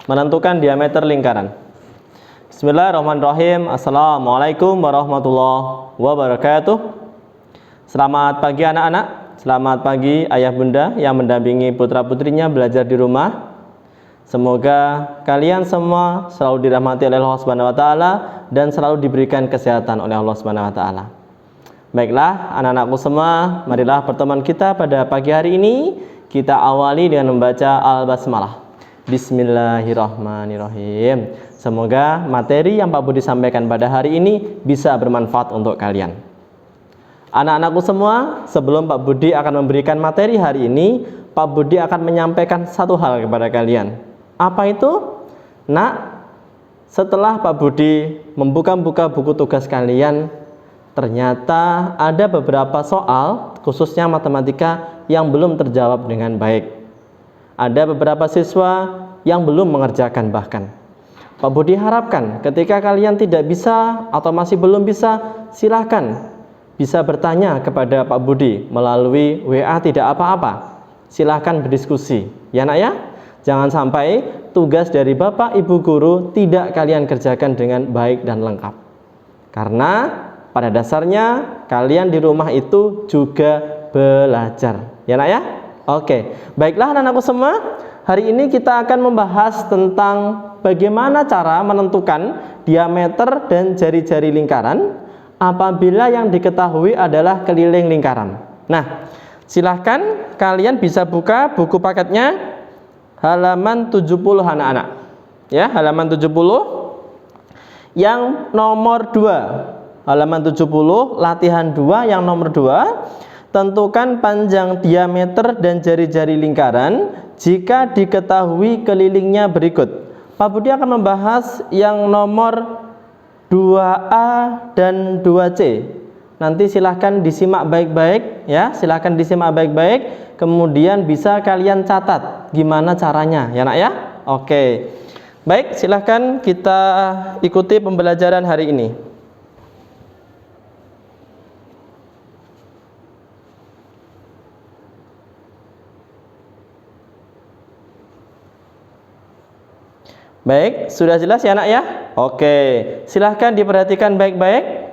menentukan diameter lingkaran. Bismillahirrahmanirrahim. Assalamualaikum warahmatullahi wabarakatuh. Selamat pagi anak-anak. Selamat pagi ayah bunda yang mendampingi putra-putrinya belajar di rumah. Semoga kalian semua selalu dirahmati oleh Allah Subhanahu wa taala dan selalu diberikan kesehatan oleh Allah Subhanahu wa taala. Baiklah, anak-anakku semua, marilah pertemuan kita pada pagi hari ini kita awali dengan membaca Al-Basmalah. Bismillahirrahmanirrahim. Semoga materi yang Pak Budi sampaikan pada hari ini bisa bermanfaat untuk kalian. Anak-anakku semua, sebelum Pak Budi akan memberikan materi hari ini, Pak Budi akan menyampaikan satu hal kepada kalian. Apa itu? Nak, setelah Pak Budi membuka-buka buku tugas kalian, ternyata ada beberapa soal, khususnya matematika, yang belum terjawab dengan baik. Ada beberapa siswa yang belum mengerjakan bahkan. Pak Budi harapkan ketika kalian tidak bisa atau masih belum bisa, silahkan bisa bertanya kepada Pak Budi melalui WA, tidak apa-apa. Silahkan berdiskusi, ya nak ya. Jangan sampai tugas dari Bapak Ibu Guru tidak kalian kerjakan dengan baik dan lengkap. Karena pada dasarnya kalian di rumah itu juga belajar, ya nak ya. Oke, baiklah anak-anakku semua, hari ini kita akan membahas tentang bagaimana cara menentukan diameter dan jari-jari lingkaran apabila yang diketahui adalah keliling lingkaran. Nah, silahkan kalian bisa buka buku paketnya halaman 70 anak-anak. Ya, halaman 70 yang nomor 2. Halaman 70 latihan 2 yang nomor 2. Tentukan panjang diameter dan jari-jari lingkaran jika diketahui kelilingnya berikut. Pak Budi akan membahas yang nomor 2A dan 2C. Nanti silahkan disimak baik-baik ya, silahkan disimak baik-baik. Kemudian bisa kalian catat gimana caranya, ya nak ya. Oke. Baik, silahkan kita ikuti pembelajaran hari ini. Baik, sudah jelas ya anak ya? Oke, silahkan diperhatikan baik-baik.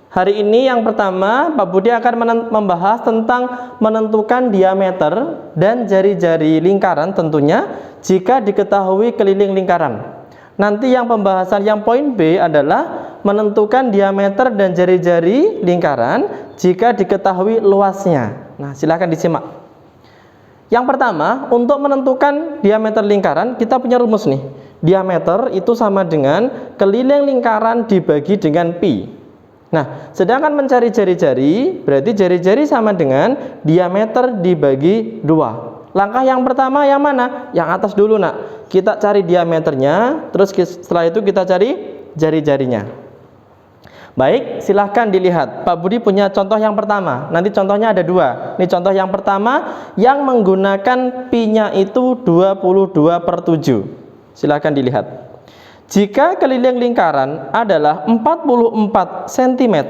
Hari ini yang pertama, Pak Budi akan membahas tentang menentukan diameter dan jari-jari lingkaran tentunya jika diketahui keliling lingkaran. Nanti yang pembahasan yang poin B adalah menentukan diameter dan jari-jari lingkaran jika diketahui luasnya. Nah, silahkan disimak. Yang pertama, untuk menentukan diameter lingkaran, kita punya rumus nih. Diameter itu sama dengan keliling lingkaran dibagi dengan pi. Nah, sedangkan mencari jari-jari, berarti jari-jari sama dengan diameter dibagi 2. Langkah yang pertama yang mana? Yang atas dulu nak. Kita cari diameternya, terus setelah itu kita cari jari-jarinya. Baik, silahkan dilihat. Pak Budi punya contoh yang pertama. Nanti contohnya ada 2. Ini contoh yang pertama yang menggunakan pi-nya itu 22/7. Silahkan dilihat. Jika keliling lingkaran adalah 44 cm,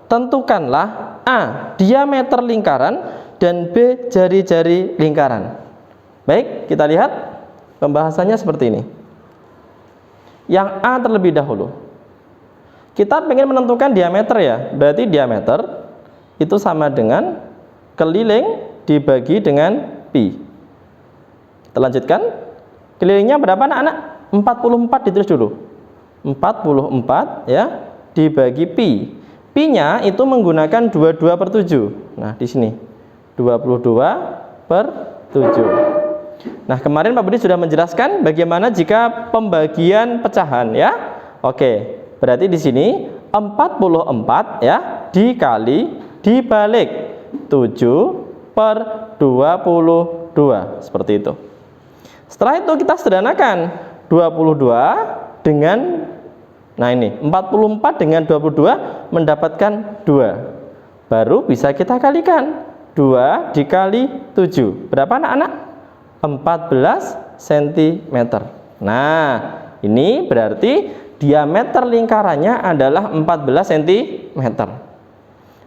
tentukanlah A. diameter lingkaran dan B. jari-jari lingkaran. Baik, kita lihat pembahasannya seperti ini. Yang A terlebih dahulu. Kita ingin menentukan diameter ya. Berarti diameter itu sama dengan keliling dibagi dengan pi. Kita lanjutkan. Kelilingnya berapa anak-anak? 44 ditulis dulu. 44 ya dibagi pi. Pi-nya itu menggunakan 22/7. Nah, di sini 22/7. Nah, kemarin Pak Budi sudah menjelaskan bagaimana jika pembagian pecahan ya. Oke, berarti di sini 44 ya dibalik 7/22 seperti itu. Setelah itu kita sederhanakan 22 dengan, nah ini 44 dengan 22 mendapatkan 2. Baru bisa kita kalikan 2 dikali 7. Berapa anak-anak? 14 cm. Nah, ini berarti diameter lingkarannya adalah 14 cm.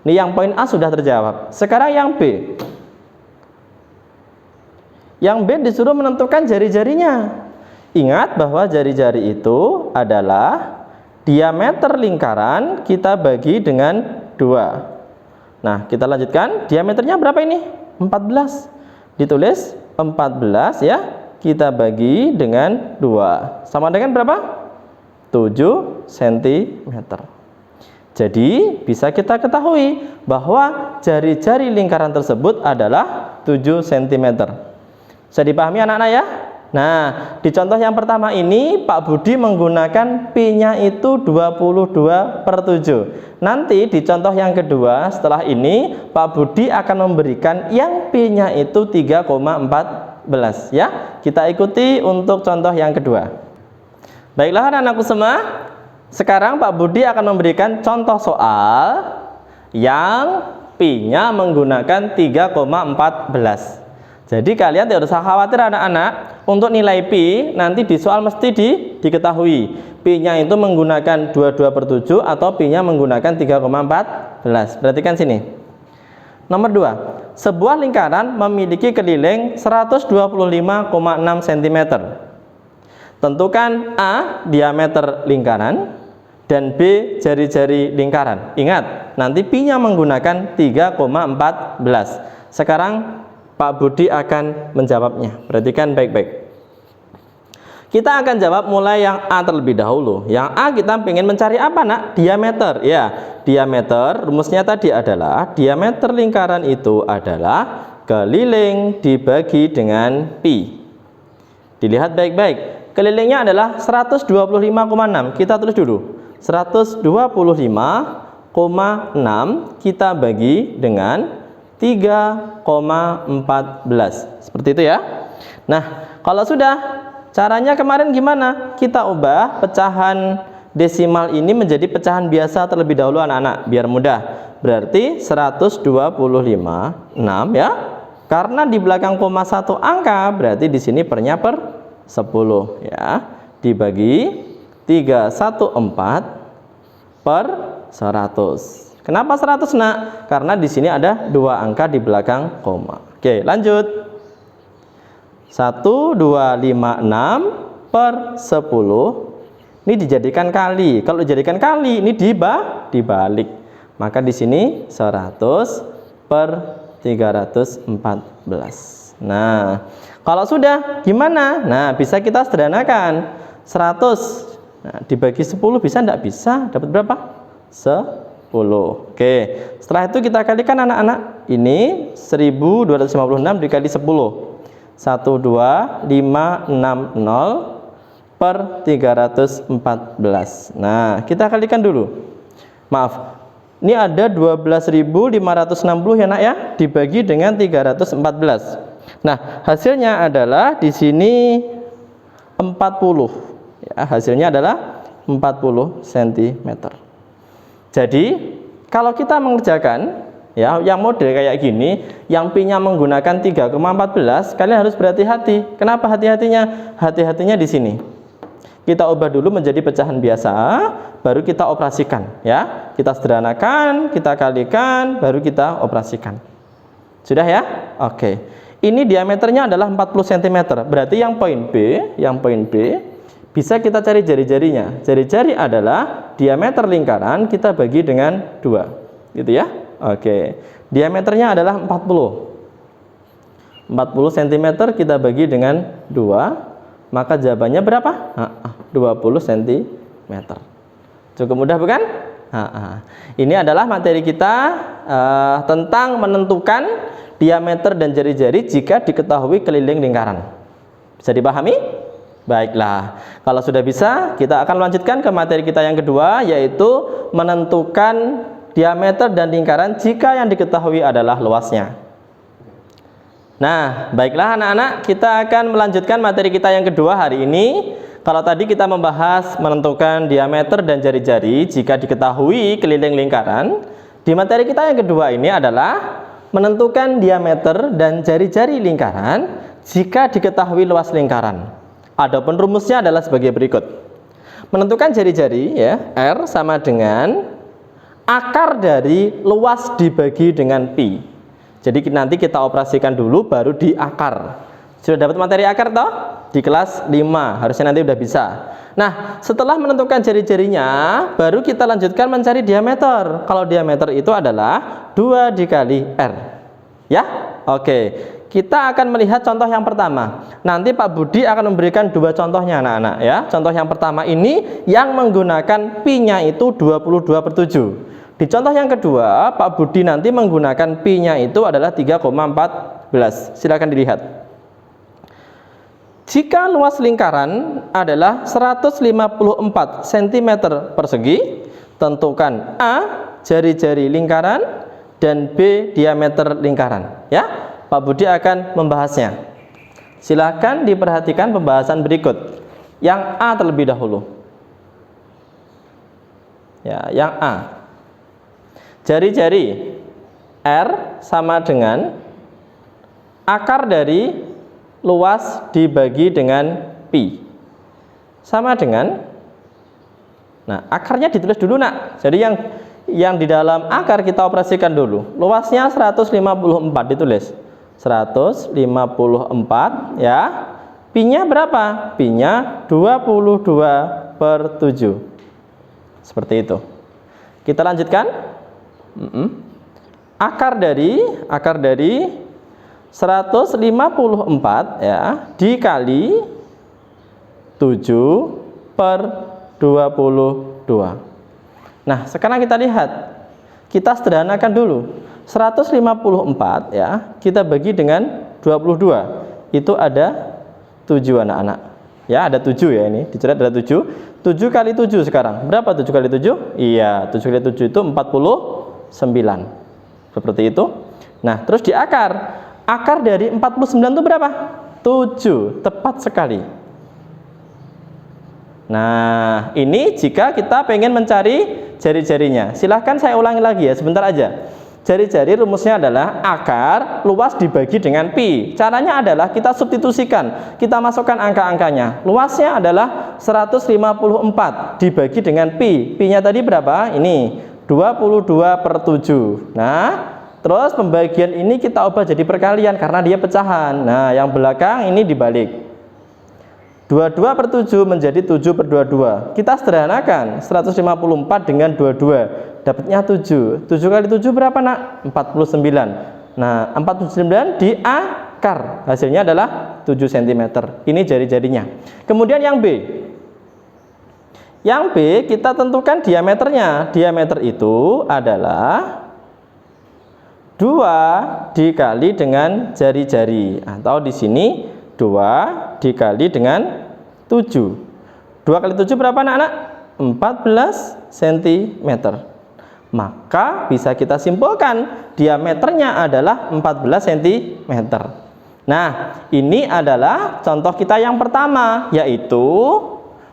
Ini yang poin A sudah terjawab. Sekarang yang B. Yang B disuruh menentukan jari-jarinya. Ingat bahwa jari-jari itu adalah diameter lingkaran kita bagi dengan 2. Nah, kita lanjutkan. Diameternya berapa ini? 14. Ditulis 14 ya. Kita bagi dengan 2. Sama dengan berapa? 7 cm. Jadi, bisa kita ketahui bahwa jari-jari lingkaran tersebut adalah 7 cm. Bisa dipahami anak-anak ya? Nah, di contoh yang pertama ini Pak Budi menggunakan Pi-nya itu 22/7. Nanti di contoh yang kedua setelah ini Pak Budi akan memberikan yang Pi-nya itu 3,14 ya. Kita ikuti untuk contoh yang kedua. Baiklah anak-anakku semua, sekarang Pak Budi akan memberikan contoh soal yang Pi-nya menggunakan 3,14. Jadi kalian tidak usah khawatir anak-anak, untuk nilai Pi nanti di soal mesti diketahui. Pi-nya itu menggunakan 22/7 atau Pi-nya menggunakan 3,14. Perhatikan sini. Nomor 2. Sebuah lingkaran memiliki keliling 125,6 cm. Tentukan A diameter lingkaran dan B jari-jari lingkaran. Ingat, nanti Pi-nya menggunakan 3,14. Sekarang Pak Budi akan menjawabnya. Perhatikan baik-baik. Kita akan jawab mulai yang A terlebih dahulu. Yang A kita ingin mencari apa nak? Diameter. Ya, diameter rumusnya tadi adalah diameter lingkaran itu adalah keliling dibagi dengan Pi. Dilihat baik-baik. Kelilingnya adalah 125,6. Kita tulis dulu. 125,6 kita bagi dengan 3,14. Seperti itu ya. Nah, kalau sudah, caranya kemarin gimana? Kita ubah pecahan desimal ini menjadi pecahan biasa terlebih dahulu anak-anak, biar mudah. Berarti 125,6 ya. Karena di belakang koma 1 angka, berarti di sini pernya per 10 ya. Dibagi 314 per 100. Kenapa 100 nak? Karena di sini ada 2 angka di belakang koma. Oke, lanjut. 1256 per 10. Ini dijadikan kali. Kalau dijadikan kali, ini dibalik. Maka di sini 100 per 314. Nah, kalau sudah gimana? Nah, bisa kita sederhanakan. 100 dibagi 10 bisa enggak? Bisa. Dapat berapa? 10. Oke, setelah itu kita kalikan anak-anak. Ini 1256 dikali 10. 12560 per 314. Nah, kita kalikan dulu. Maaf, ini ada 12.560 ya nak ya, dibagi dengan 314. Nah, hasilnya adalah di sini 40. Ya, hasilnya adalah 40 cm. Jadi kalau kita mengerjakan ya yang model kayak gini, yang Pi-nya menggunakan 3,14, kalian harus berhati-hati. Kenapa hati-hatinya? Hati-hatinya di sini. Kita ubah dulu menjadi pecahan biasa, baru kita operasikan ya. Kita sederhanakan, kita kalikan, baru kita operasikan. Sudah ya? Oke. Ini diameternya adalah 40 cm. Berarti yang poin B, bisa kita cari jari-jarinya. Jari-jari adalah diameter lingkaran kita bagi dengan 2. Gitu ya. Oke. Diameternya adalah 40 cm kita bagi dengan 2. Maka jawabannya berapa? 20 cm. Cukup mudah bukan? Ini adalah materi kita tentang menentukan diameter dan jari-jari jika diketahui keliling lingkaran. Bisa dipahami? Baiklah, kalau sudah bisa, kita akan lanjutkan ke materi kita yang kedua, yaitu menentukan diameter dan lingkaran jika yang diketahui adalah luasnya. Nah, baiklah anak-anak, kita akan melanjutkan materi kita yang kedua hari ini. Kalau tadi kita membahas menentukan diameter dan jari-jari jika diketahui keliling lingkaran, di materi kita yang kedua ini adalah menentukan diameter dan jari-jari lingkaran jika diketahui luas lingkaran. Adapun rumusnya adalah sebagai berikut. Menentukan jari-jari ya, R sama dengan akar dari luas dibagi dengan Pi. Jadi nanti kita operasikan dulu baru di akar. Sudah dapat materi akar toh? Di kelas 5, harusnya nanti udah bisa. Nah, setelah menentukan jari-jarinya, baru kita lanjutkan mencari diameter. Kalau diameter itu adalah 2 dikali R. Ya? Oke. Kita akan melihat contoh yang pertama. Nanti Pak Budi akan memberikan 2 contohnya anak-anak ya. Contoh yang pertama ini yang menggunakan pi-nya itu 22/7. Di contoh yang kedua, Pak Budi nanti menggunakan pi-nya itu adalah 3,14. Silakan dilihat. Jika luas lingkaran adalah 154 cm persegi, tentukan A jari-jari lingkaran dan B diameter lingkaran. Ya, Pak Budi akan membahasnya. Silahkan diperhatikan pembahasan berikut. Yang A terlebih dahulu. Ya, yang A. Jari-jari R sama dengan akar dari luas dibagi dengan pi. Sama dengan, nah akarnya ditulis dulu nak. Jadi yang di dalam akar kita operasikan dulu. Luasnya 154 ditulis. 154 ya. Pi-nya berapa? Pi-nya 22/7. Seperti itu. Kita lanjutkan. Akar dari 154 ya dikali 7/22. Nah, sekarang kita lihat. Kita sederhanakan dulu. 154 ya, kita bagi dengan 22. Itu ada 7 anak-anak. Ya, ada 7 ya ini. Dicoret ada 7. 7 kali 7 sekarang. Berapa 7 kali 7? Iya, 7 kali 7 itu 49. Seperti itu. Nah, terus di akar. Akar dari 49 itu berapa? 7, tepat sekali. Nah, ini jika kita pengen mencari jari-jarinya. Silahkan saya ulangi lagi ya, sebentar aja. Jari-jari rumusnya adalah akar luas dibagi dengan pi. Caranya adalah kita substitusikan, kita masukkan angka-angkanya. Luasnya adalah 154 dibagi dengan pi. Pi-nya tadi berapa? Ini 22/7. Nah, terus pembagian ini kita ubah jadi perkalian karena dia pecahan. Nah, yang belakang ini dibalik. 22/7 menjadi 7/22. Kita sederhanakan 154 dengan 22. Dapatnya 7. 7 kali 7 berapa nak? 49. Nah, 49 di akar. Hasilnya adalah 7 cm. Ini jari-jarinya. Kemudian yang B. Yang B kita tentukan diameternya. Diameter itu adalah 2 dikali dengan jari-jari, atau di sini 2 dikali dengan 7. 2 kali 7 berapa anak-anak? 14 cm. Maka bisa kita simpulkan diameternya adalah 14 cm. Nah, ini adalah contoh kita yang pertama, yaitu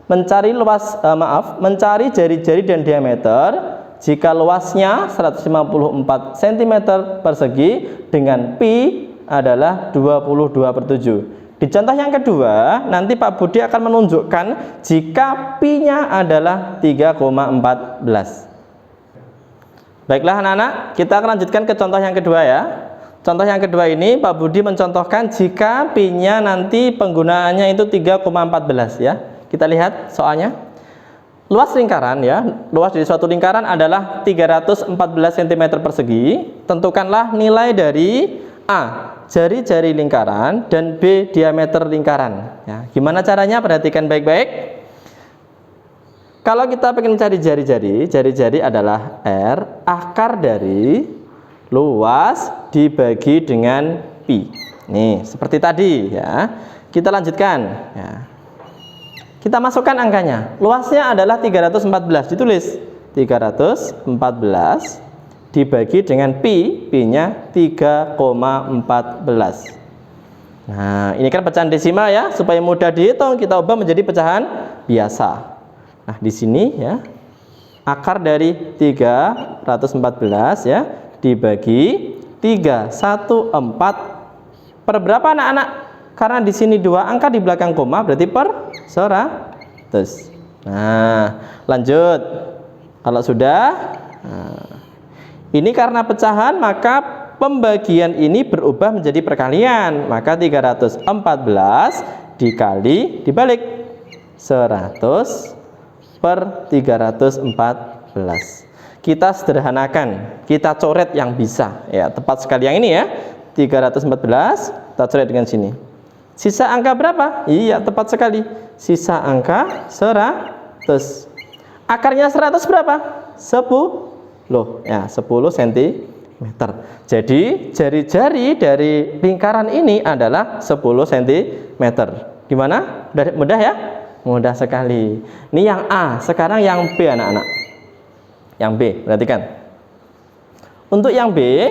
mencari mencari jari-jari dan diameter. Jika luasnya 154 cm persegi dengan pi adalah 22/7. Di contoh yang kedua, nanti Pak Budi akan menunjukkan jika pi-nya adalah 3,14. Baiklah anak-anak, kita akan lanjutkan ke contoh yang kedua ya. Contoh yang kedua ini Pak Budi mencontohkan jika pi-nya nanti penggunaannya itu 3,14 ya. Kita lihat soalnya. Luas lingkaran ya, luas dari suatu lingkaran adalah 314 cm persegi. Tentukanlah nilai dari A, jari-jari lingkaran, dan B, diameter lingkaran. Ya, gimana caranya? Perhatikan baik-baik. Kalau kita ingin mencari jari-jari, jari-jari adalah R, akar dari luas dibagi dengan pi. Nih, seperti tadi ya. Kita lanjutkan ya. Kita masukkan angkanya. Luasnya adalah 314, ditulis 314 dibagi dengan pi, pi-nya 3,14. Nah, ini kan pecahan desimal ya, supaya mudah dihitung kita ubah menjadi pecahan biasa. Nah, di sini ya, akar dari 314 ya dibagi 314 per berapa anak-anak? Karena di sini 2 angka di belakang koma, berarti per 100. Nah, lanjut. Kalau sudah, nah, ini karena pecahan maka pembagian ini berubah menjadi perkalian. Maka 314 dibalik 100 per 314. Kita sederhanakan, kita coret yang bisa ya, tepat sekali yang ini ya. 314 kita coret dengan sini. Sisa angka berapa? Iya, tepat sekali. Sisa angka 100. Akarnya 100 berapa? 10 ya, 10 cm. Jadi jari-jari dari lingkaran ini adalah 10 cm. Gimana? Mudah ya? Mudah sekali. Ini yang A. Sekarang yang B anak-anak. Yang B, perhatikan. Untuk yang B,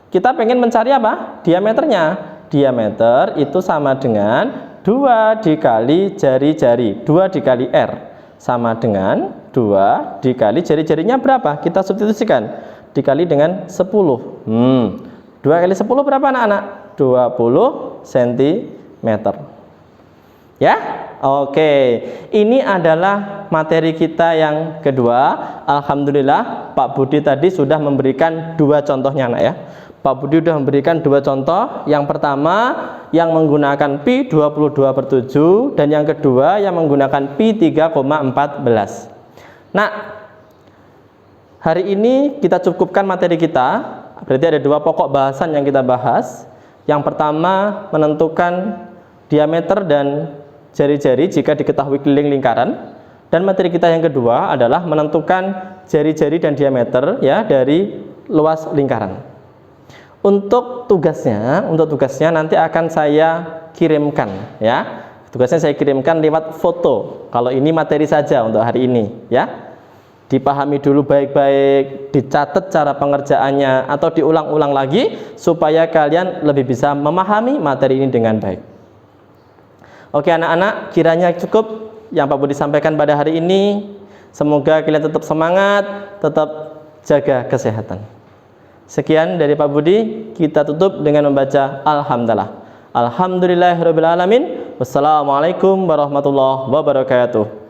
kita pengen mencari apa? Diameternya. Diameter itu sama dengan 2 dikali jari-jari. 2 dikali R sama dengan 2 dikali jari-jarinya berapa? Kita substitusikan. Dikali dengan 10. 2 kali 10 berapa anak-anak? 20 cm. Ya, oke. Ini adalah materi kita yang kedua. Alhamdulillah Pak Budi tadi sudah memberikan 2 contohnya anak ya. Pak Budi sudah memberikan 2 contoh. Yang pertama yang menggunakan pi 22/7 dan yang kedua yang menggunakan pi 3,14. Nah, hari ini kita cukupkan materi kita. Berarti ada 2 pokok bahasan yang kita bahas. Yang pertama menentukan diameter dan jari-jari jika diketahui keliling lingkaran, dan materi kita yang kedua adalah menentukan jari-jari dan diameter ya dari luas lingkaran. Untuk tugasnya nanti akan saya kirimkan ya. Tugasnya saya kirimkan lewat foto. Kalau ini materi saja untuk hari ini ya. Dipahami dulu baik-baik, dicatat cara pengerjaannya atau diulang-ulang lagi supaya kalian lebih bisa memahami materi ini dengan baik. Oke anak-anak, kiranya cukup yang Pak Budi sampaikan pada hari ini. Semoga kalian tetap semangat, tetap jaga kesehatan. Sekian dari Pak Budi, kita tutup dengan membaca Alhamdulillah. Alhamdulillahirabbil alamin. Wassalamualaikum warahmatullahi wabarakatuh.